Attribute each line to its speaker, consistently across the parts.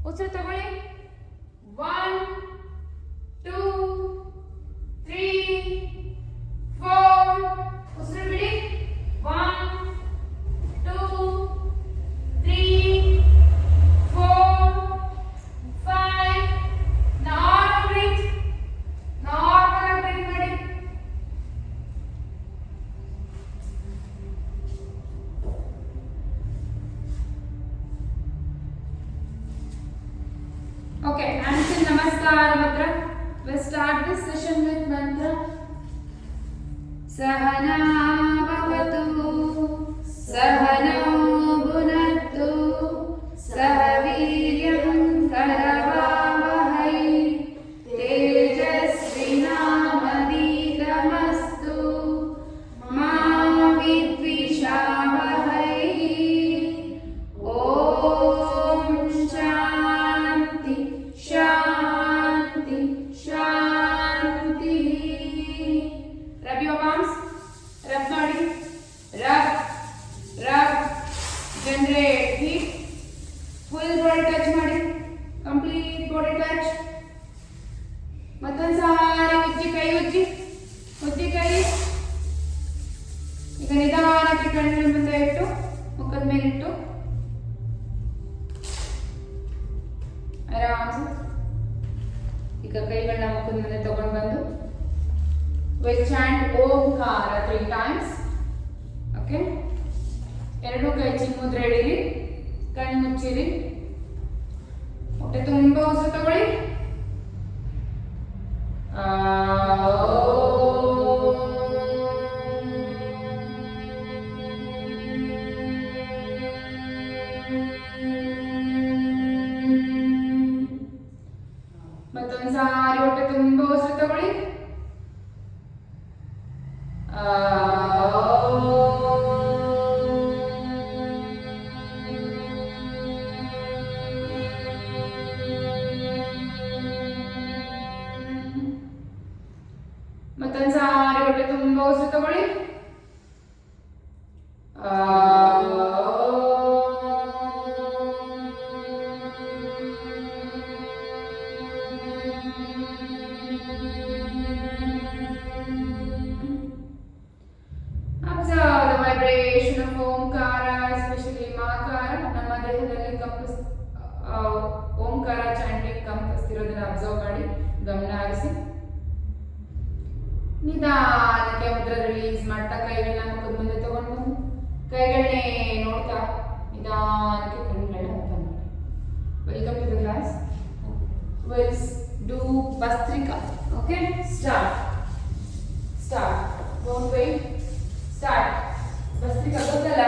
Speaker 1: ಉಸಿರು ತಗೊಳ್ಳಿ. 1 2 3 4. ಉಸಿರು ಬಿಡಿ. 1 2 3 4 5. ನಾರ್ಮಲ್ ಬ್ರೀತ್ ಮಾಡಿ. Okay, and till namaskar mantra. We'll start this session with mantra. Sahana bhavatu, Sahanau bhunattu, Sahaviryam karavavahai, Tejasvinamavitamastu, Ma vidvishavahai. Om Shanti Shanti Shanti. Rub your palms. Rub body. Rub. Generate heat. Full body touch ಮಾಡಿ. Complete body touch. ಮತ್ತೊಂದು ಸಾರಿ ಉಜ್ಜಿ ಕೈ. ಈಗ ನಿಧಾನಕ್ಕೆ ಕಣ್ಣಿನ ಮುಂದೆ ಇಟ್ಟು ಮುಖದ ಮೇಲೆ ಇಟ್ಟು ಆರಾಮ್ಸೆ ಈಗ ಕೈಗಳನ್ನ ಮುಖದ ಮುಂದೆ ತಗೊಂಡು ಬಂದು we'll chant ಓಂಕಾರ 3 times. ಓಕೆ, ಎರಡು ಕೈ ಚಿನ್ಮುದ್ರೆ ಹಿಡೀರಿ, ಕಣ್ಣು ಮುಚ್ಚಿರಿ, ಹೊಟ್ಟೆ ತುಂಬ ಉಸಿರು ತಗೊಳ್ಳಿ. ಮತ್ತೊಂದು ಸಾರಿ ಹೊಟ್ಟೆ ತುಂಬ ಉಸಿರು ತಗೊಳ್ಳಿ. ಮತ್ತೊಂದು ಸಾರಿ ಹೊಟ್ಟೆ ತುಂಬ ಉಸಿರು ತಗೊಳ್ಳಿ. Observe the vibration of Omkara, especially Makara. ನಮ್ಮ ದೇಹದಲ್ಲಿ ಓಂಕಾರ ಚಾಂಟಿಂಗ್ ಕಂಪಿಸ್ತಿರೋದನ್ನ ಅಬ್ಸರ್ವ್ ಮಾಡಿ, ಗಮನ ಹರಿಸಿ. ನಿಧಾನಕ್ಕೆ ಮುದ್ರ ರಿಲೀಸ್ ಮಾಡ್ತಾ ಕೈಗಳನ್ನ ಮುಖದ ಮುಂದೆ ತಗೊಂಡು ಬಂದು ಕೈಗಳನ್ನೇ ನೋಡ್ತಾ ನಿಧಾನಕ್ಕೆ ಕಣ್ಣುಗಳನ್ನ ಓಪನ್ ಮಾಡಿ. Welcome to the class. Will do Bhastrika. Okay, start. Don't wait, start. Bhastrika ಗೊತ್ತಲ್ಲ?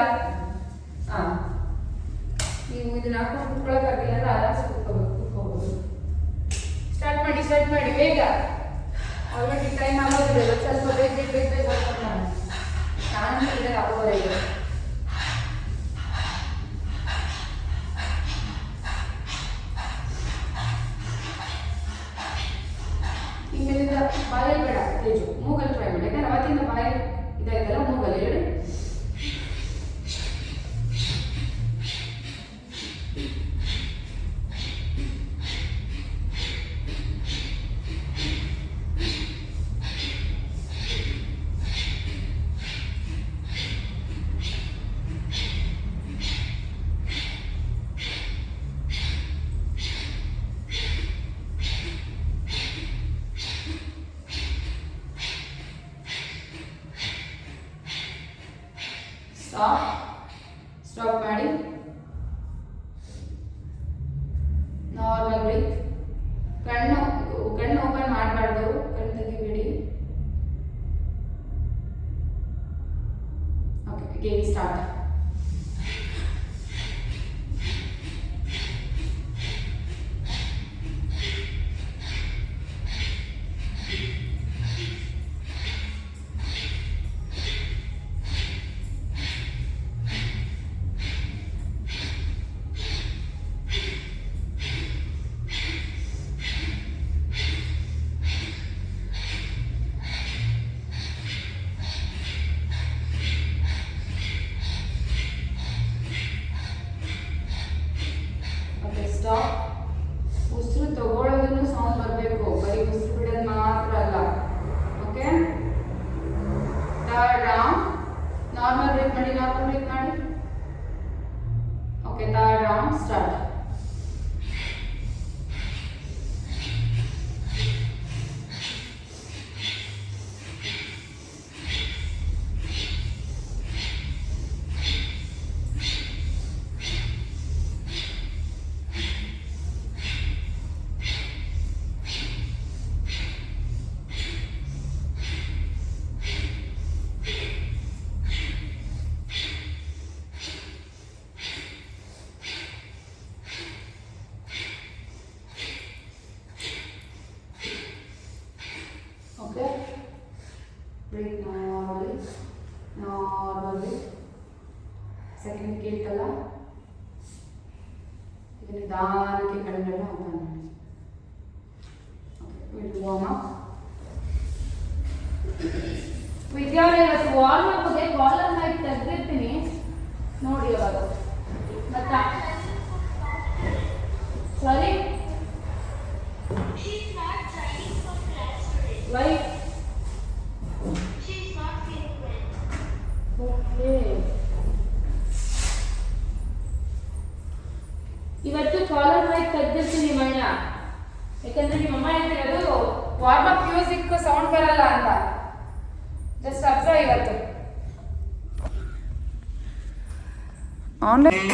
Speaker 1: ನೀವು ಇದನ್ನ ಹಾಕೊಂಡು ಕುತ್ಕೊಳ್ಳೋಕ್ಕಾಗಿಲ್ಲ ಅಂದ್ರೆ ಆರಾಮ್ಸೆ ಕುತ್ಕೋಬಹುದು. ಸ್ಟಾರ್ಟ್ ಮಾಡಿ ಬೇಗ. ಆಲ್ರೆಡಿ ಟೈಮ್ ಆಗೋದಿದೆ, ಸ್ವಲ್ಪ ಬೇಗ ನಾನು ಹೇಳಿದ್ರೆ ಆಗೋದೇ ಇದೆ. ಇಲ್ಲಿಂದ ಬಾಯಲ್ಲಿ ಬೇಡ, ತೇಜು ಮೂಗಲ್ಲಿ ಟ್ರೈ ಮಾಡಿ. ಯಾಕಂದ್ರೆ ಅವತ್ತಿಂದ ಬಾಯಲ್ಲಿ ಇದಾಯ್ತಲ್ಲ, ಮೂಗಲ್ಲಿ ಹೇಳಿ. ಸ್ಟಾಪ್ ಮಾಡಿ. Normal breathe. ಕಣ್ಣು ಓಪನ್ ಮಾಡಬಾರ್ದು, ಕಣ್ಣು ತೆಗಿಬೇಡಿ. Okay, again start. ಸೆಕೆಂಡ್ ಕೇಳ್ತಲ್ಲ, ಇದನ್ನ ನಿಧಾನಕ್ಕೆ ಕೆಳಗಡೆ ಹೋಗ್ತಾನೆ. ವಿದ್ಯಾರ್ಥಿಗಳು ವಾರ್ಮ್ ಅಪ್ಗೆ ಕಾಲರ್ ಲೈಟ್ ತೆಗೆದಿರ್ತೀನಿ ನೋಡಿ. ಅವಾಗ ಮತ್ತ ಸಾರಿ ವೈ ಓಕೆ. ಇವತ್ತು ಕಾಲರ್ ಲೈಟ್ ತೆಗೆದಿರ್ತೀನಿ ಮಣ್ಣ, ಯಾಕಂದ್ರೆ ನಿಮ್ಮಮ್ಮ ಹೇಳ್ತಿರೋದು ವಾರ್ಮ್ ಅಪ್ ಮ್ಯೂಸಿಕ್ ಸೌಂಡ್ ಬರಲ್ಲ ಅಂತ. ಜಸ್ಟ್ ಅಬ್ಸರ್ವ್ ಇವತ್ತು ಆನ್ಲೈನ್.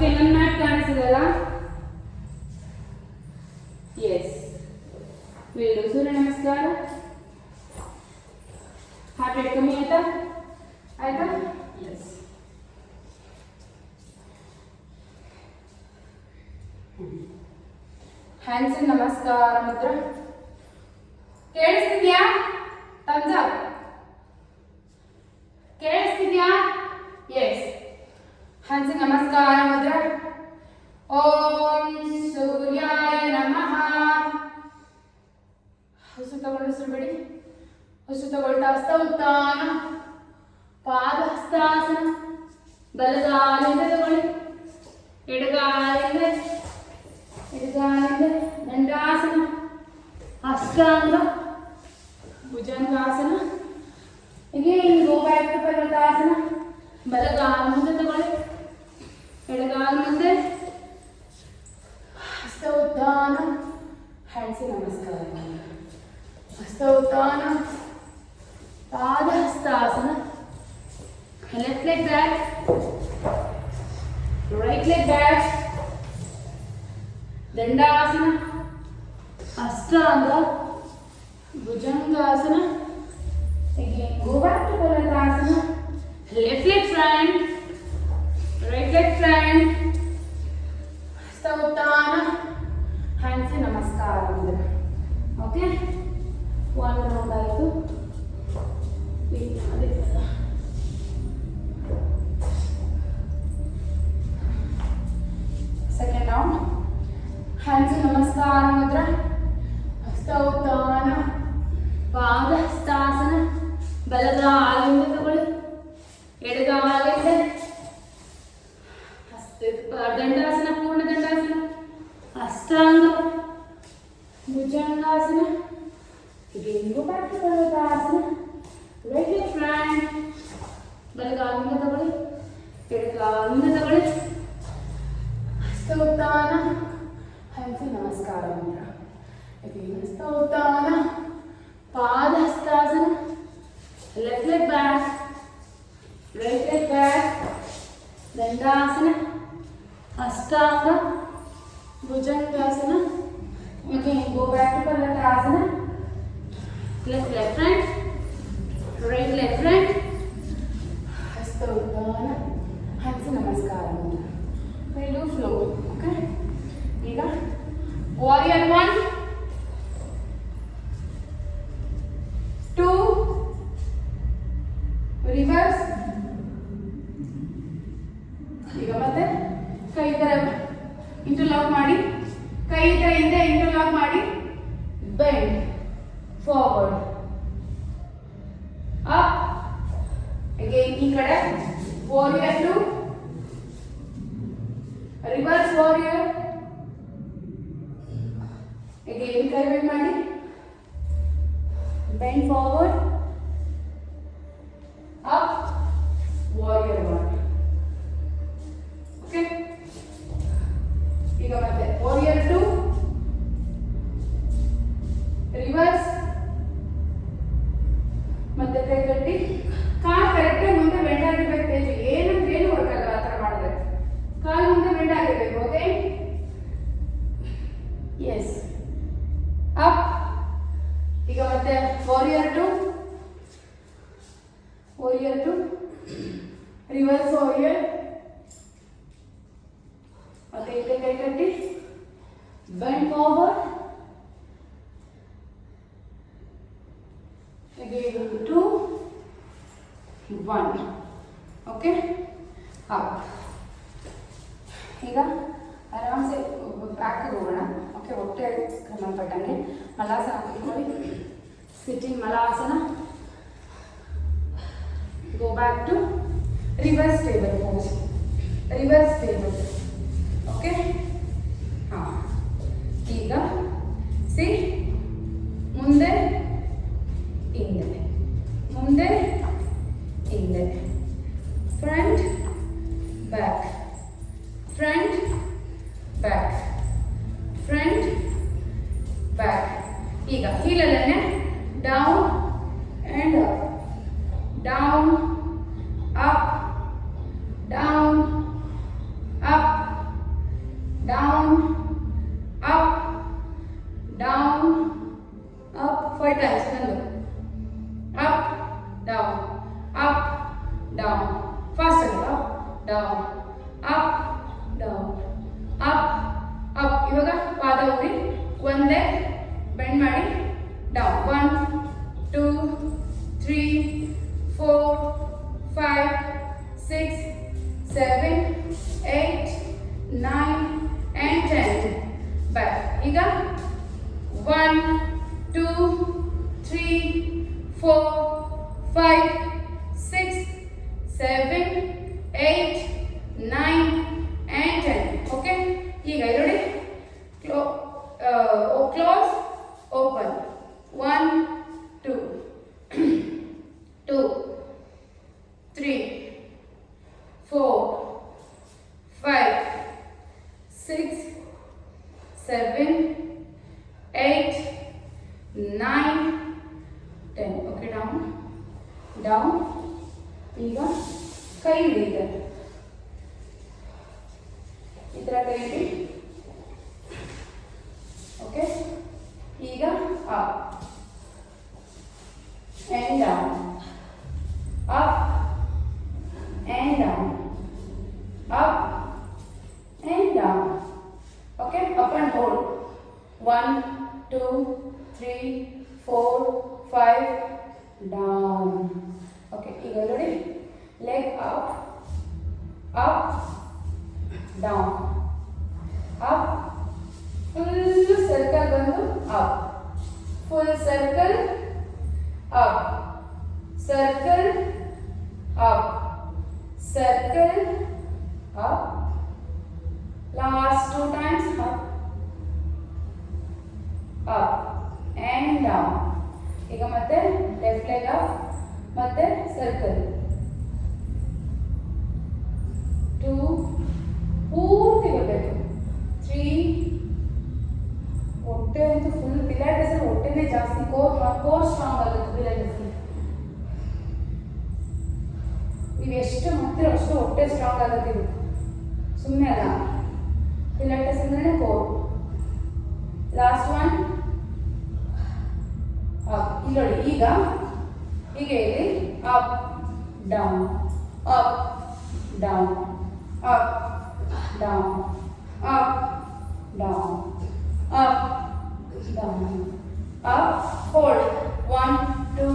Speaker 1: ಓಕೆ, ನನ್ನ ಮ್ಯಾಟ್ ಕಾಣಿಸಿದಲ್ಲ? ಎಸ್, ವಿಲ್ ಡು ಸೂರ್ಯ ನಮಸ್ಕಾರ. ಹಾರ್ಟ್ ರೇಟ್ ಕಮ್ಮಿ ಆಯ್ತಾ? ಆಯ್ತಾ? ಎಸ್. ಹ್ಯಾಂಡ್ಸ್ ನಮಸ್ಕಾರ ಮುದ್ರ. ಕೇಳಿಸ್ತಿದ್ಯಾ? thumbs up. ಕೇಳಿಸ್ತಿದ್ಯಾ? ಎಸ್. ಹ್ಯಾಂಡ್ಸ್ ನಮಸ್ಕಾರ ಮುದ್ರ. ಓಂ ಸೂರ್ಯಾಯ ನಮಃ. ಉಸಿರು ತಗೊಂಡು ಉಸಿರು ಬಿಡಿ. ಉಸಿರು ತಗೊಳ್ತಾ ಹಸ್ತ ಉತ್ಥಾನ, ಪಾದ ಹಸ್ತಾಸನ. ಬಲಗಾಲಿಂದ ತಗೊಳ್ಳಿ, ಎಡಗಾಲಿಂದ ದಂಡಾಸನ, ಅಷ್ಟಾಂಗ bhujangasana. Again go back to ಪರ್ವತಾಸನ. ಬಲಗಾಲು ಮುಂದೆ ತಗೊಳ್ಳಿ, ಎಡಗಾಲು ಮುಂದೆ, ಹಸ್ತ ಉತ್ಥಾನ, ಹ್ಯಾಂಡ್ಸ್ ನಮಸ್ಕಾರ. ಹಸ್ತ ಉತ್ಥಾನ, ಪಾದ Hastasana. Left leg back, right leg back, dandasana, Ashtanga bhujangasana. Again go back to ಪರ್ವತಾಸನ. Left leg front, right leg front, ಹಸ್ತ ಉತ್ಥಾನ, ಹ್ಯಾಂಡ್ಸ್ ನಮಸ್ಕಾರ. ಓಕೆ, ಒಂದು ರೌಂಡ್ ಆಯಿತು. ಅದೇ ಸೆಕೆಂಡ್ ರೌಂಡ್. ಹ್ಯಾಂಡ್ಸ್ ನಮಸ್ಕಾರ ಮುದ್ರ, ಹಸ್ತ ಉತ್ಥಾನ, ಪಾದ ಹಸ್ತಾಸನ. ಬಲಗಾಲಿಂದ ತಗೊಳ್ಳಿ, ಎಡಗಾಲಿಂದ ದಂಡಾಸನ, ಪೂರ್ಣ ದಂಡಾಸನ, ಅಷ್ಟಾಂಗ bhujangasana. Again go back to ಪರ್ವತಾಸನ. Right leg front, ಬಲಗಾಲಿಂದ ತಗೊಳ್ಳಿ, ಎಡಗಾಲಿಂದ ತಗೊಳ್ಳಿ, ಹಸ್ತ ಉತ್ಥಾನ, ಹ್ಯಾಂಡ್ಸ್ ನಮಸ್ಕಾರ ಮುದ್ರ. Again ಹಸ್ತ ಉತ್ಥಾನ, ಪಾದ Hastasana. Left leg back, right leg back, dandasana, Ashtanga bhujangasana. Again go back to ಪರ್ವತಾಸನ. Left leg front, right leg front, ಹಸ್ತ ಉತ್ಥಾನ, ಹ್ಯಾಂಡ್ಸ್ ನಮಸ್ಕಾರ. We'll do flow. Okay, ಈಗ warrior 1, 2, reverse. ಈಗ ಮತ್ತೆ ಕೈ ತರ ಇಂಟರ್ಲಾಕ್ ಮಾಡಿ, ಕೈ ತರ ಹಿಂದೆ ಇಂಟರ್ಲಾಕ್ ಮಾಡಿ, ಬೆಂಡ್ ಫಾರ್ವರ್ಡ್, ಅಪ್. ಅಗೇನ್ ಈ ಕಡೆ ವಾರಿಯರ್ 2, ರಿವರ್ಸ್ ವಾರಿಯರ್. ಅಗೇನ್ ಕೈ ಬೆಂಡ್ ಮಾಡಿ, bend forward, up, warrior 1. Okay, ಈಗ ಮತ್ತೆ ವಾರಿಯರ್ 2, ರಿವರ್ಸ್, ಮತ್ತೆ ಕೈ ಕಟ್ಟಿ, ಕಾಲ್ ಕರೆಕ್ಟ್ ಮುಂದೆ ಬೆಂಡ್ ಆಗಿರ್ಬೇಕು. ತೇಜು ಏನು ವರ್ಕ್ ಆಗಲ್ಲ ಆ ಥರ ಮಾಡಿದ್ರೆ. ಕಾಲ್ ಮುಂದೆ ಬೆಂಡ್ ಆಗಿರ್ಬೇಕು. Okay, yes, up. ಈಗ ಮತ್ತೆ ವಾರಿಯರ್ 2, ರಿವರ್ಸ್ ವಾರಿಯರ್. ಮತ್ತೆ ಇಲ್ಲಿ ಕೈ ಕಟ್ಟಿ, bend forward, again 2, 1. Okay, up. ಈಗ ಆರಾಮ್ಸೆ ಬ್ಯಾಕ್ ಹೋಗೋಣ. ಓಕೆ, ಹೊಟ್ಟೆ ಸಂಬಂಧಪಟ್ಟಂಗೆ ಮಲಾಸನ ಕೂತ್ಕೊಳ್ಳಿ. Sitting Malasana. Go back to reverse table pose. Reverse table. Okay, ಹಾಂ. ಈಗ ಸಿ, ಮುಂದೆ ಹಿಂದೆ, ಮುಂದೆ ಹಿಂದೆ, front back, front back, front back. ಈಗ ಹೀಲಲ್ಲೇ down and up, down up, down up, down. ಈಗ ಕೈ ಹಿಡಿಯಿದೆ, ಈ ಥರ ಕೈ ಹಿಡಿ. ಓಕೆ, ಈಗ up and down, up and down, up and down. Okay, up and hold. 1 2 3 4 5 down. Okay, ಈಗ ನೋಡಿ, leg up up down, up, full circle ಬಂದು up, full circle up, circle up, circle up. Last 2 times up up and down. ಈಗ ಮತ್ತೆ left leg up, ಮತ್ತೆ circle. 2 ಪೂರ್ತಿ ಬರಬೇಕು. 3 ಹೊಟ್ಟೆ ಅಂತೂ ಫುಲ್ ಪಿಲಾಟಿಸ್ ಹೊಟ್ಟೆನೇ ಜಾಸ್ತಿ, ಕೋರ್ ಸ್ಟ್ರಾಂಗ್ ಆಗುತ್ತೆ ಪಿಲಾಟಿಸ್. ನೀವು ಎಷ್ಟು ಮಾಡ್ತೀರೋ ಅಷ್ಟು ಹೊಟ್ಟೆ ಸ್ಟ್ರಾಂಗ್ ಆಗುತ್ತೆ. ಇದು ಸುಮ್ಮನೆ ಅಲ್ಲ, ಪಿಲಾಟಿಸ್ ಅಂದ್ರೆ ಕೋರ್. Last one up. ಇಲ್ಲಿ ನೋಡಿ, ಈಗ ಹೀಗೆ ಇಲ್ಲಿ up down, up down, up down, up down, up down, up, hold. 1 2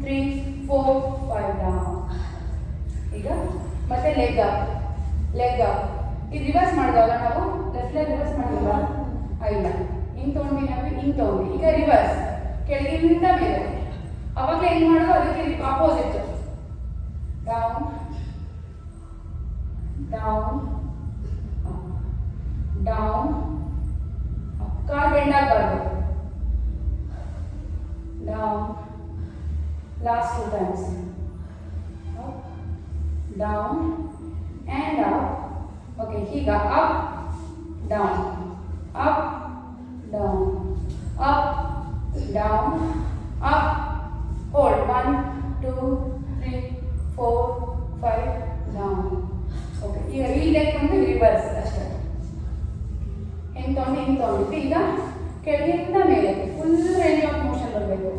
Speaker 1: 3 4 5 down. ಈಗ ಮತ್ತೆ ಲೆಗ್ ಅಪ್, ಲೆಗ್ ಅಪ್. ಇದು ರಿವರ್ಸ್ ಮಾಡಿದಾಗ ನಾವು ಲೆಫ್ಟ್ ಲೆಗ್ ರಿವರ್ಸ್ ಮಾಡಿಲ್ವಾ? ಇಲ್ಲ, ಹಿಂಗೆ ತೊಗೊಂಡು ನಾವು ಹಿಂಗೆ ತೊಗೊಂಡು. ಈಗ ರಿವರ್ಸ್, ಕೆಳಗಿನಿಂದ ಮೇಲೆ. ಅವಾಗಲೇ ಏನು ಮಾಡೋದು, ಅದಕ್ಕೆ ಅಪೋಸಿಟ್. ಡೌನ್ ಡೌನ್ ಡೌನ್, ಕಾಲು ಬೆಂಡ್ ಆಗಬಾರ್ದು. Down. Last 2 times. Down and up. Okay, ಈಗ up down, up down, up down, up, hold. 1 2 3 4 5 down. Okay, ಈಗ ಈ ಲೆಗ್ ಒಂದು ರಿವರ್ಸ್ ಅಷ್ಟೇ. ಹೆಂಗೆ ತೊಗೊಂಡಿದ್ದು ಈಗ ಕೆಳಗಿಂದ ಮೇಲೆ ಫುಲ್ ರೇಂಜ್ ಆಫ್ ಮೋಷನ್ ಬರಬೇಕು.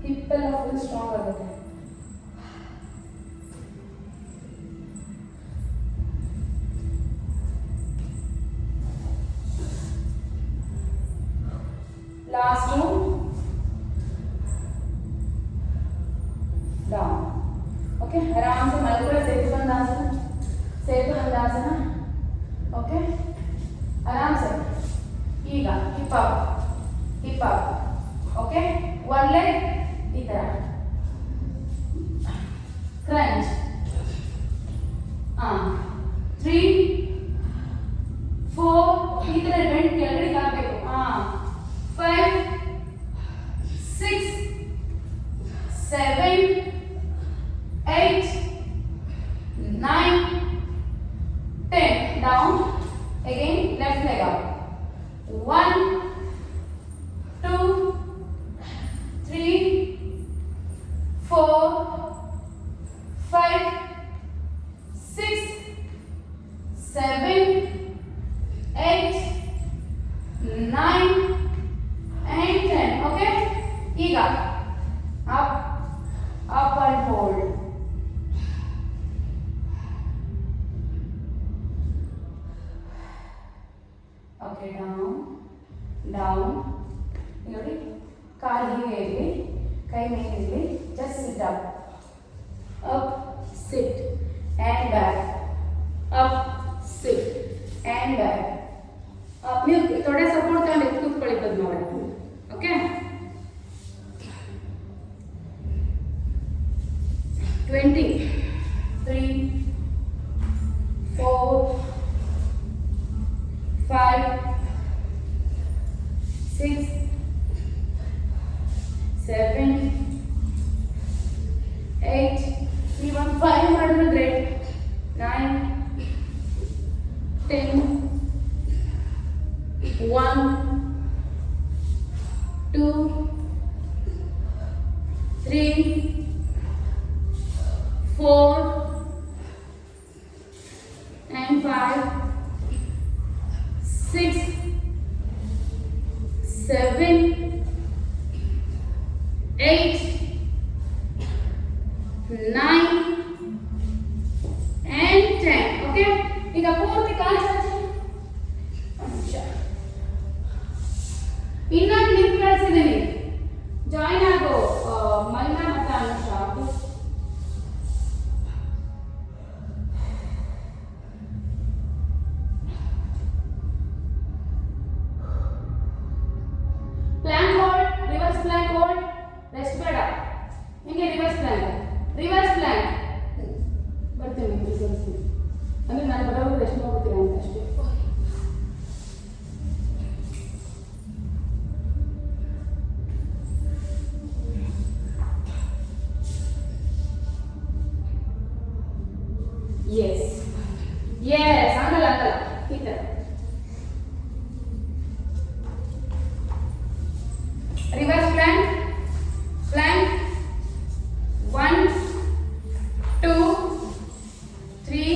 Speaker 1: ಹಿಪ್ಪೆಲ್ಲ ಫುಲ್ ಸ್ಟ್ರಾಂಗ್ ಆಗುತ್ತೆ. Last down. ಓಕೆ, ಆರಾಮ್ಸೆ ಮಲ್ಕೊಳ್ಳಿ. ಸೇತುಬಂಧಾಸನ, ಸೇತುಬಂಧಾಸನ. ಓಕೆ, ಆರಾಮ್ಸೆ. ಈಗ hip up, hip up. Okay, one leg ಈ ಥರ ಕ್ರಂಚ್. 3 4 ಈ ಥರ ಬೆಂಡ್ ಕೆಳಗಡೆ ಆಗಬೇಕು. 5 6 7 8 9 10 down. Again left leg up. 1 2 3 4 5 6 7 8 9 and 10. Okay, ಈಗ up up and hold. Okay, down down. ನೋಡಿ, ಕಾಲು ಹೀಗೆ ಇರಲಿ, ಕೈ ಮೇಲೆ ಇರಲಿ. just sit up, up sit and back, up sit and back. ನೀವು ತೊಡೆ ಸಪೋರ್ಟ್ ತಗೊಂಡು ಕೂತ್ಕೊಳ್ಳಿ ಪದ್ಮಾವಳಿ. ಓಕೆ, 20 3 4 5 6 7 8 even 5 ಮಾಡಿದ್ರು ಗ್ರೇಟ್. 9 10 1 2 3, 4 and 5, 6, 7, 8, 9 and 10. Okay? ಈಗ ಪೂರ್ತಿ ಕಾಲು ಚಾಚಿ. ಇನ್ನೊಂದು ಲಿಂಕ್ ಕಳಿಸಿದ್ದೀನಿ, ಜಾಯಿನ್ ಆಗೋ ಮೈನಾ ಮತ್ತು Anusha. Plank hold, reverse plank hold, rest ಬೇಡ. ಹಿಂಗೆ ರಿವರ್ಸ್ ಪ್ಲಾಂಕ್, ರಿವರ್ಸ್ ಪ್ಲಾಂಕ್. ಬರ್ತೀನಿ ರಿವರ್ಸ್ ಅಂದರೆ ನಾನು ಬರೋದು ರೆಸ್ಟ್ ಮಾಡ್ಬಿಡ್ತೀನಿ ಅಂತ ಅಷ್ಟೇ. Yes. Yes. Angala, angala. Here. Reverse plank. Plank. 1, 2, 3,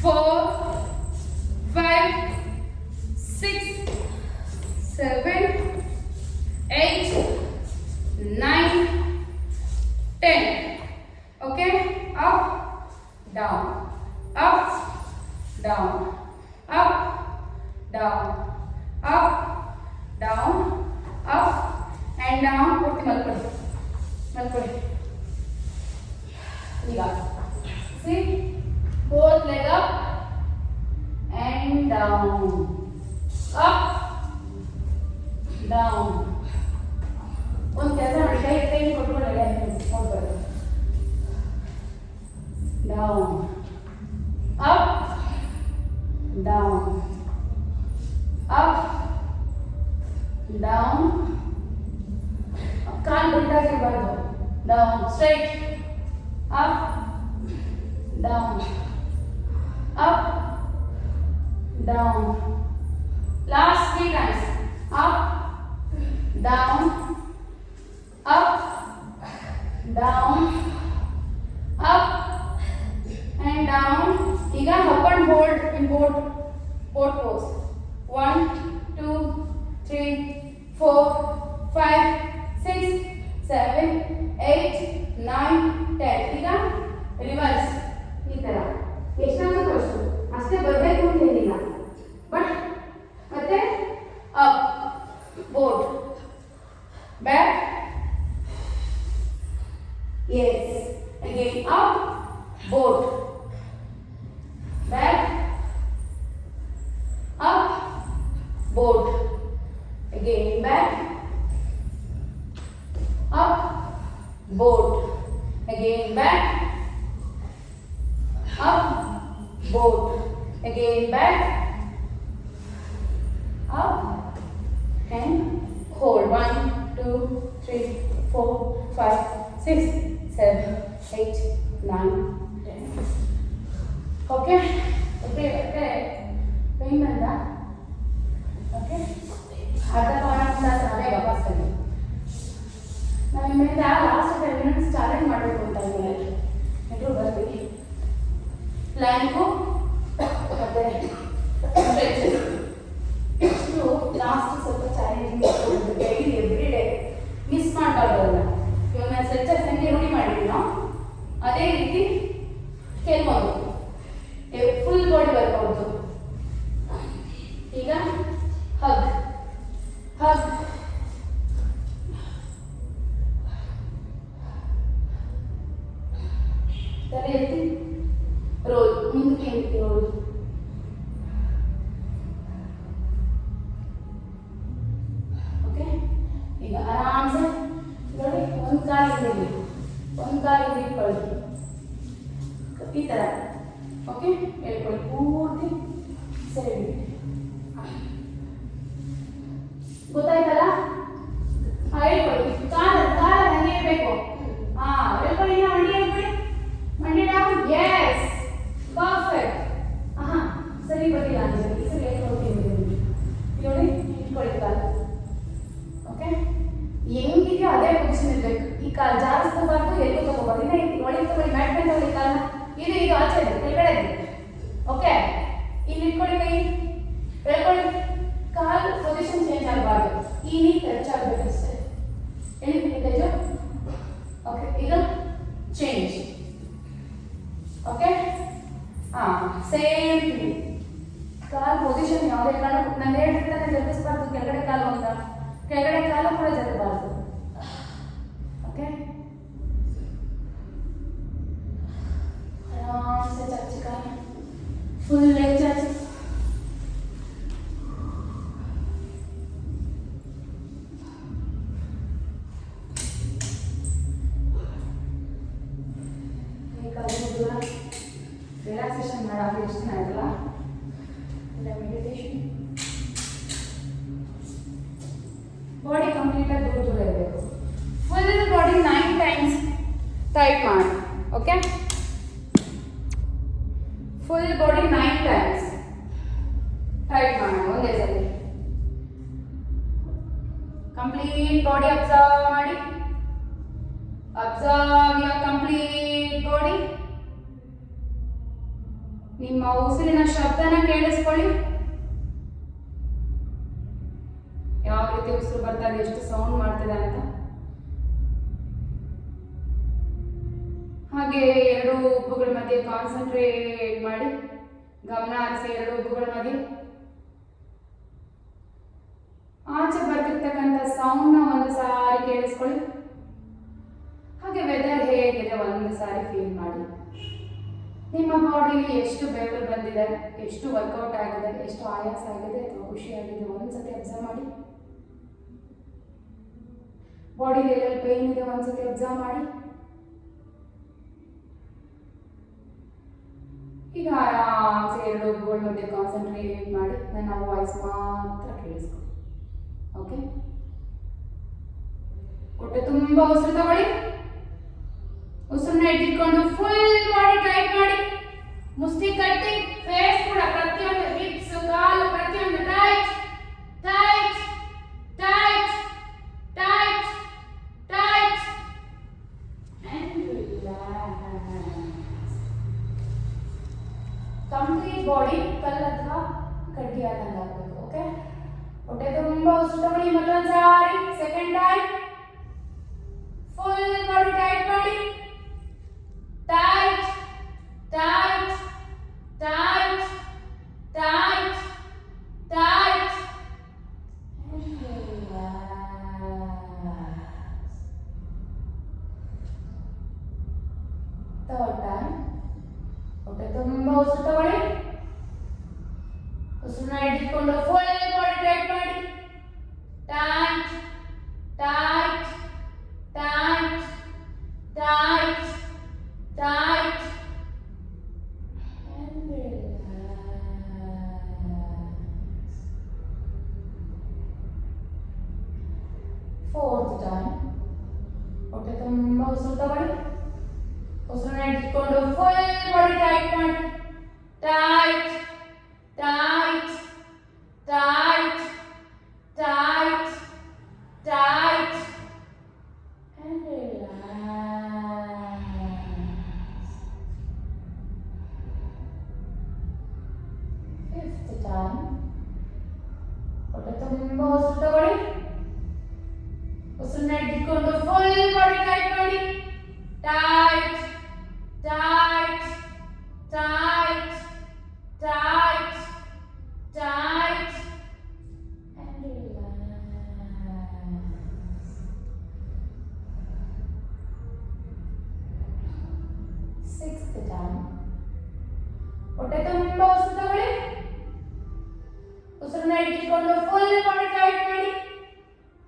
Speaker 1: 4, 5, 6, 7, 8, 9, 10. Okay. Up. Down, up, down, up, down, up, down, up and down. ಪೂರ್ತಿ ಮಲ್ಕೊಳ್ಳಿ, ಮಲ್ಕೊಳ್ಳಿ. ಈಗ see, both leg up and down, up, down. ಒಂದು ಕೆಲಸ ಮಾಡಿ, ಕೈ ಕೈ ಕೊಟ್ಕೊಂಡು ನೋಡ್ಬಾರ್ದು. Down, up, down, up, down. Call ಬಿಟ್ಟಾಗಿರಬಾರ್ದು. Down, straight, up, down, up, down. Last 3 times. Up, down, up, down, up and down. ಈಗ up and hold in boat pose. 1, 2, 3, 4, 5, 6, 7, 8, 9, 10. ಈಗ reverse ಈ ತರ ಎಷ್ಟಾಗುತ್ತೋ ಅಷ್ಟು ಅಷ್ಟೇ ಬರಬೇಕು ಅಂತ ಹೇಳಿಲ್ಲ, ಬಟ್ ಮತ್ತೆ up boat back. Yes, again up boat, back, up, boat, again back, up, boat, again back, up, boat, again back, up and hold. 1, 2, 3, 4, 5, 6, 7, 8, 9, 10. Okay? Okay, pain banda. Okay? ಅರ್ಧ ಪಾಠ ನಾವೇ ವಾಪಸ್ ಕಲಿ. ನಾವು ಇನ್ಮೇಲೆ ಲಾಸ್ಟ್ 10 ಮಿನಿಟ್ಸ್ ಚಾಲೆಂಜ್ ಮಾಡಬೇಕು ಅಂತ ಇದ್ಮೇಲೆ ಎಲ್ರೂ ಬರ್ತೀವಿ. ಪ್ಲ್ಯಾಂಕು ಮತ್ತು ಇಷ್ಟು ಲಾಸ್ಟ್ ಸ್ವಲ್ಪ challenging daily every day miss ಮಾಡಬಾರ್ದು. ಇವಾಗ ನಾನು ಸ್ಟ್ರೆಚರ್ಸ್ ಹೆಂಗೆ ರೂಢಿ ಮಾಡಿದ್ದೀನಿ ನಾವು ಅದೇ ರೀತಿ ಕೆಲವೊಂದು ಫುಲ್ ಬಾಡಿ ವರ್ಕೌಟ್. ಈಗ ಹಗ್ ಹಗ್, ತಲೆ ಎತ್ತಿ ರೋಲ್, ಮುಂದಕ್ಕೆ ಎತ್ತಿ ರೋಲ್. ಓಕೆ, ಈಗ ಆರಾಮ್ಸೆ ನೋಡಿ, ಒಂದು ಕಾಲಿಗೆ ಇಟ್ಕೊಳ್ಳಿ ಈ ಥರ. ಓಕೆ, ಹೇಳ್ಕೊಳ್ಳಿ ಪೂರ್ತಿ ಸರಿ. ಗೊತ್ತಾಯ್ತಲ್ಲ? ಹೇಳ್ಕೊಳ್ಳಿ, ಕಾಲ ಹಂಗೆ ಇರಬೇಕು. ಹೇಳ್ಕೊಳ್ಳಿ, ಮಂಡಿ ಹೇಳ್ಕೊಳ್ಳಿ, ಮಂಡಿ ಡೌನ್. S, perfect. ಸರಿ ಬರ್ತಿಲ್ಲ ಅಂದರೆ ಈ ಸರಿ ಹೇಳ್ಕೊಳ್ತೀನಿ ನೋಡಿ, ಇಟ್ಕೊಳ್ಳಿ ಕಾಲ. ಓಕೆ, ಹೆಂಗಿದೆಯೋ ಅದೇ ಪೊಸಿಷನ್ ಇರಬೇಕು. ಈ ಕಾಲು ಜಾರಿಸ್ಕೋಬಾರ್ದು, ಎಲ್ಲಿ ತಗೋಬಾರ್ದು. ಇನ್ನು ಒಳಗೆ ತಗೊಳ್ಳಿ, ಮ್ಯಾಟ್ ಮೇಲೆ ತಗೊಳ್ಳಿ ಕಾಲನ್ನ. ಇದು ಆಚೆ ಇದೆ, ಕೆಳಗಡೆ ಇದೆ. ಓಕೆ, ಇಲ್ಲಿ ಇಟ್ಕೊಳ್ಳಿ ಕೈ, ಎಳ್ಕೊಳ್ಳಿ. ಕಾಲು ಪೊಸಿಷನ್ ಚೇಂಜ್ ಆಗಬಾರ್ದು, ಈ ನೀ ಟಚ್ ಆಗಬೇಕು ಅಷ್ಟೇ. ಎಲ್ಲಿ ಟಚ್. ಓಕೆ, ಈಗ ಚೇಂಜ್. Okay, same thing. ಕಾಲು ಪೊಸಿಷನ್ ಯಾವುದೇ ಕಾರಣಕ್ಕೂ ನಾನು ಹೇಳ್ತಿದ್ದಾನೆ ಜರುಗಿಸ್ಬಾರ್ದು. ಕೆಳಗಡೆ ಕಾಲು ಅಂತ, ಕೆಳಗಡೆ ಕಾಲು ಕೂಡ ಜರಗಬಾರ್ದು. ಓಕೆ, ಆರಾಮ್ಸೆ ಚಾಚಿ ಕಾಲು, ಫುಲ್ ಲೆಗ್ ಚಾಚಿ. ರಿಲ್ಯಾಕ್ಸೇಷನ್ ಮಾಡಾಗ ಎಷ್ಟು ದಿನ ಆಯ್ತಲ್ಲ, ಇಲ್ಲ ಮೆಡಿಟೇಷನ್. ಬಾಡಿ ಕಂಪ್ಲೀಟ್ ಆಗಿ ದೂರ ದೂರ ಇರಬೇಕು. ಫುಲ್ ಬಾಡಿ 9 times ಟೈಟ್ ಮಾಡಿ. Okay, full body 9 times tight ಮಾಡೋಣ ಒಂದೇ ಸರಿ. ಕಂಪ್ಲೀಟ್ ಬಾಡಿ ಅಬ್ಸರ್ವ್ ಮಾಡಿ. Observe your complete body. ನಿಮ್ಮ ಉಸಿರಿನ ಶಬ್ದನ ಕೇಳಿಸ್ಕೊಳ್ಳಿ. ಯಾವ ರೀತಿ ಉಸಿರು ಬರ್ತಾ ಇದೆ, ಎಷ್ಟು ಸೌಂಡ್ ಮಾಡ್ತಿದೆ ಅಂತ. ಹಾಗೆ ಎರಡು ಉಬ್ಬುಗಳ ಮಧ್ಯೆ ಕಾನ್ಸಂಟ್ರೇಟ್ ಮಾಡಿ, ಗಮನ ಹರಿಸಿ. ಎರಡು ಉಬ್ಬುಗಳ ಮಧ್ಯೆ ಆಚೆ ಬರ್ತಿರ್ತಕ್ಕಂಥ ಸೌಂಡ್ನ ಒಂದು ಸಾರಿ ಕೇಳಿಸ್ಕೊಳ್ಳಿ. ಹಾಗೆ ವೆದರ್ ಹೇಗಿದೆ ಒಂದು ಸಾರಿ ಫೀಲ್ ಮಾಡಿ. ನಿಮ್ಮ ಬಾಡಿಲಿ ಎಷ್ಟು ಬೆವರು ಬಂದಿದೆ, ಎಷ್ಟು ವರ್ಕೌಟ್ ಆಗಿದೆ, ಎಷ್ಟು ಆಯಾಸ ಆಗಿದೆ ಅಥವಾ ಖುಷಿಯಾಗಿದೆ ಒಂದ್ಸತಿ ಅಬ್ಸರ್ವ್ ಮಾಡಿ. ಬಾಡಿಲಿ ಎಲ್ಲೆಲ್ಲಿ ಪೇನ್ ಇದೆ ಒಂದ್ಸತಿ ಅಬ್ಸರ್ವ್ ಮಾಡಿ. ಈಗ ಆರಾಮ್ಸೆ ಎರಡು ಉಬ್ಬುಗಳ ಮಧ್ಯೆ ಕಾನ್ಸಂಟ್ರೇಟ್ ಮಾಡಿ ನನ್ನ ವಾಯ್ಸ್ ಮಾತ್ರ ಕೇಳಿಸ್ಕೊ. ಓಕೆ, ಹೊಟ್ಟೆ ತುಂಬ ಉಸಿರು ತಗೊಳ್ಳಿ. ಉಸಿರನ್ನ ಇಟ್ಕೊಂಡು ಫುಲ್ ಬಾಡಿ ಟೈಟ್ ಮಾಡಿ. ಮುಷ್ಟಿ ಕಟ್ಟಿ, ಫೇಸ್ ಕೂಡ ಪ್ರತಿಯೊಂದು ಹಿಪ್ಸ್, ಕಾಲು ಪ್ರತಿಯೊಂದು tight tight tight tight tight and relax. Complete body ಕಲ್ಲು ಅಥವಾ ಕಡ್ಡಿ ಆದಂಗೆ ಆಗಬೇಕು. ಓಕೆ, ಹೊಟ್ಟೆ ತುಂಬ ಉಸಿರು ತಗೊಳ್ಳಿ. ಮತ್ತೊಂದು ಸಾರಿ second time full body tight ಮಾಡಿ. Tight, tight, tight, tight, tight, and relax. Third time. ಹೊಟ್ಟೆ ತುಂಬ ಉಸಿರು ತಗೊಳ್ಳಿ. ಉಸಿರನ್ನ ಇಟ್ಕೊಂಡು ಫುಲ್ ಬಾಡಿ ಟೈಟ್ ಮಾಡಿ. Tight tight tight tight tight and relax. Fourth time. ಹೊಟ್ಟೆ ತುಂಬ ಉಸಿರು ತಗೊಳ್ಳಿ. ಉಸಿರನ್ನ ಇಟ್ಕೊಂಡು ಫುಲ್ ಬಾಡಿ ಟೈಟ್ ಮಾಡಿ. Tight tight tight tight tight and relax. Fifth time. ಹೊಟ್ಟೆ ತುಂಬ ಉಸಿರು ತಗೊಳ್ಳಿ. ಉಸಿರನ್ನ ಇಟ್ಕೊಂಡು ಫುಲ್ ಬಾಡಿ ಟೈಟ್ ಮಾಡಿ. Tight tight tight tight tight and relax. Sixth time. ಹೊಟ್ಟೆ ತುಂಬ ಉಸಿರು ತಗೊಳ್ಳಿ. ಉಸಿರನ್ನ ಇಟ್ಕೊಂಡು ಫುಲ್ ಬಾಡಿ ಟೈಟ್ ಮಾಡಿ.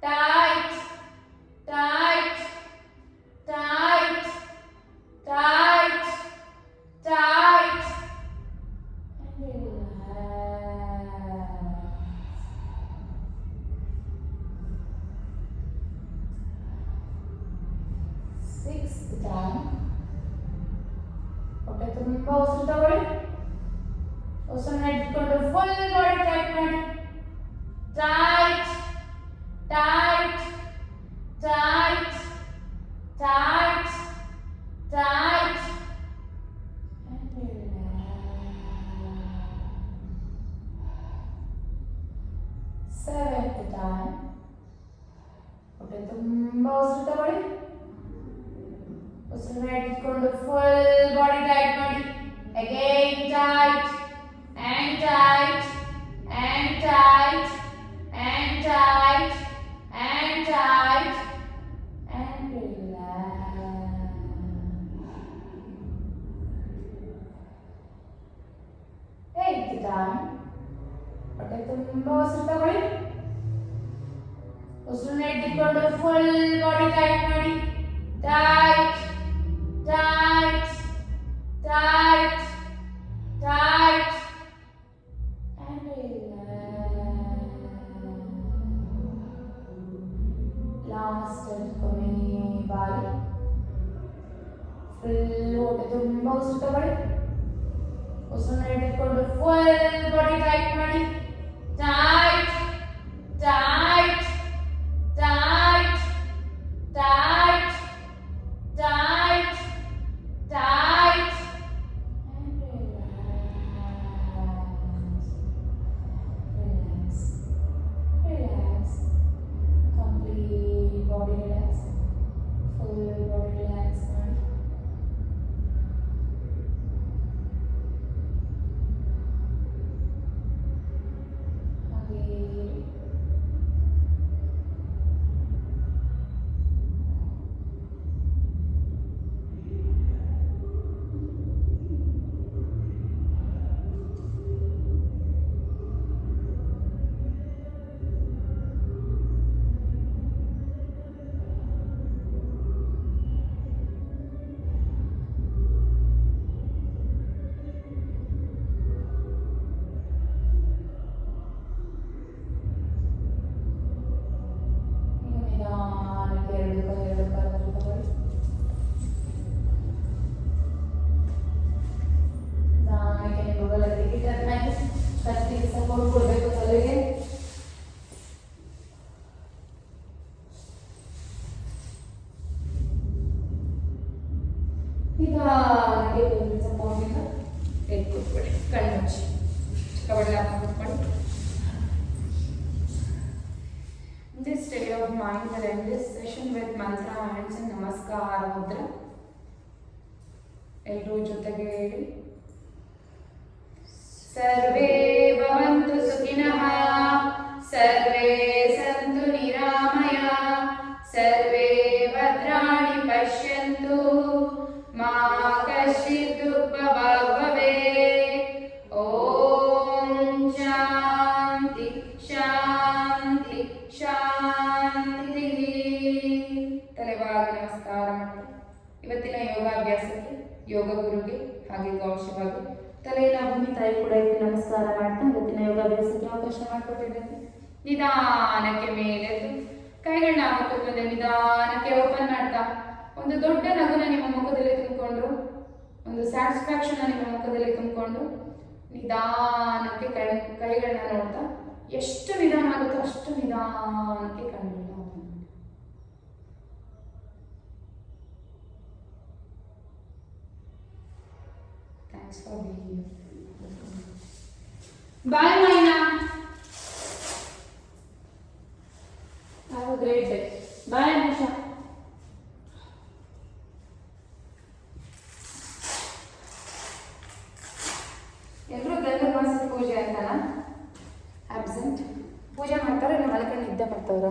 Speaker 1: Tight tight tight tight tight and relax. Sixth time. ಹೊಟ್ಟೆ ತುಂಬ ಉಸಿರು ತಗೊಳ್ಳಿ. ಉಸಿರನ್ನ ಇಟ್ಕೊಂಡು ಫುಲ್ ಬಾಡಿ ಟೈಟ್ ಮಾಡಿ. ಟೈಟ್ ಟೈಟ್ ಟೈಟ್ ಟೈಟ್ ಉಸಿರು ತಗೊಳ್ಳಿ. ಉಸಿರನ್ನ ಇಟ್ಕೊಂಡು ಫುಲ್ ಬಾಡಿ ಟೈಟ್ ಮಾಡಿ. Again tight and tight and tight and tight and tight and relax. Take the time. ಹೊಟ್ಟೆ ತುಂಬ ಉಸಿರು ತಗೊಳ್ಳಿ. ಉಸಿರನ್ನ ಇಟ್ಕೊಂಡು ಫುಲ್ ಬಾಡಿ ಟೈಟ್ ಮಾಡಿ. Tight tight tight tight and relax. Last and ಕೊನೆ ಬಾರಿ ಫುಲ್ ಹೊಟ್ಟೆ ತುಂಬ ಉಸಿರು ತಗೊಳ್ಳಿ. ಉಸಿರನ್ನ ಇಟ್ಕೊಂಡು ಫುಲ್ ಬಾಡಿ ಟೈಟ್ ಮಾಡಿ. Tight tight tight tight tight tight and relax. Relax. Complete body relax. Full body relax ಮಾಡಿ. ಹಾಗೆ ನಿಧಾನಕ್ಕೆ ಎರಡು ಕಾಲನ್ನು ತಗೊಳ್ಳಿ. ನಿಧಾನಕ್ಕೆ ನಿಮ್ಮ ಬಲಕ್ಕೆ ಗಿಟರ್ ಮೇಲೆ ಕತ್ತಿಗೆ ಸಪೋರ್ಟ್ ಕೊಡಬೇಕು ತಲೆಗೆ. ನಿಧಾನಕ್ಕೆ ಸಪೋರ್ಟಿಂದ ಎದ್ದು ಕೂತ್ಕೊಳ್ಳಿ. ಕಣ್ಣು ಮುಚ್ಚಿ ಚಿಕ್ಕಬಳ್ಳ ಕೂತ್ಕೊಳ್ಳಿ. This state of mind will end this session with mantra hands and namaskara mudra. ಎಲ್ಲರೂ ಜೊತೆಗೆ ಹೇಳಿ. ಸರ್ವೇ ಭವಂತು ಸುಖಿನಃ, ಸರ್ವೇ ಸಂತು ನಿರಾಮಯ, ಸರ್ವೇ ಭದ್ರಾಣಿ ಪಶ್ಯಂತು, ಮಾ ಕಶ್ಚಿತ್ ದುಃಖಭಾಗ್ ಭವೇತ್. ಓಂ ಶಾಂತಿ ಶಾಂತಿ ಶಾಂತಿ. ತಲೆಬಾಗಿ ನಮಸ್ಕಾರ ಮಾಡಿ. ಇವತ್ತಿನ ಯೋಗಾಭ್ಯಾಸಕ್ಕೆ ಯೋಗ ಗುರುಗೆ ಹಾಗೆ ಗೌಶವಾಗಿ ತಲೆಯ ಭೂಮಿ ತಾಯಿ ಕೂಡ ಇಟ್ಟು ನಮಸ್ಕಾರ ಮಾಡ್ತಾ ಇವತ್ತಿನ ಯೋಗಾಭ್ಯಾಸಕ್ಕೆ ಅವಕಾಶ ಮಾಡಿಕೊಟ್ಟಿದ್ದೇನೆ. ನಿಧಾನಕ್ಕೆ ಮೇಲೆದ್ದು ಕೈಗಳನ್ನ ಮುಖದ ಮುಂದೆ ನಿಧಾನಕ್ಕೆ ಓಪನ್ ಮಾಡ್ತಾ ಒಂದು ದೊಡ್ಡ ನಗುನ ನಿಮ್ಮ ಮುಖದಲ್ಲಿ ತುಂಬಿಕೊಂಡು, ಒಂದು ಸ್ಯಾಟಿಸ್ಫ್ಯಾಕ್ಷನ್ ನಿಮ್ಮ ಮುಖದಲ್ಲಿ ತುಂಬಿಕೊಂಡು ನಿಧಾನಕ್ಕೆ ಕೈಗಳನ್ನ ನೋಡ್ತಾ ಎಷ್ಟು ನಿಧಾನ ಆಗುತ್ತೋ ಅಷ್ಟು ನಿಧಾನಕ್ಕೆ ಕಣ್ಣುಗಳನ್ನ ಓಪನ್ ಮಾಡಿ. Thanks for being here. Bye Maina. Have a great day. Bye Anusha. ಎಲ್ಲರೂ ಧನುರ್ಮಾಸದ ಪೂಜೆ ಅಂತಲ್ಲ, ಆಬ್ಸೆಂಟ್. ಪೂಜೆ ಮಾಡ್ತಾರೆ, ಇನ್ನು ಮಲ್ಕೊಂಡು ನಿದ್ದೆ ಮಾಡ್ತಾವ್ರ.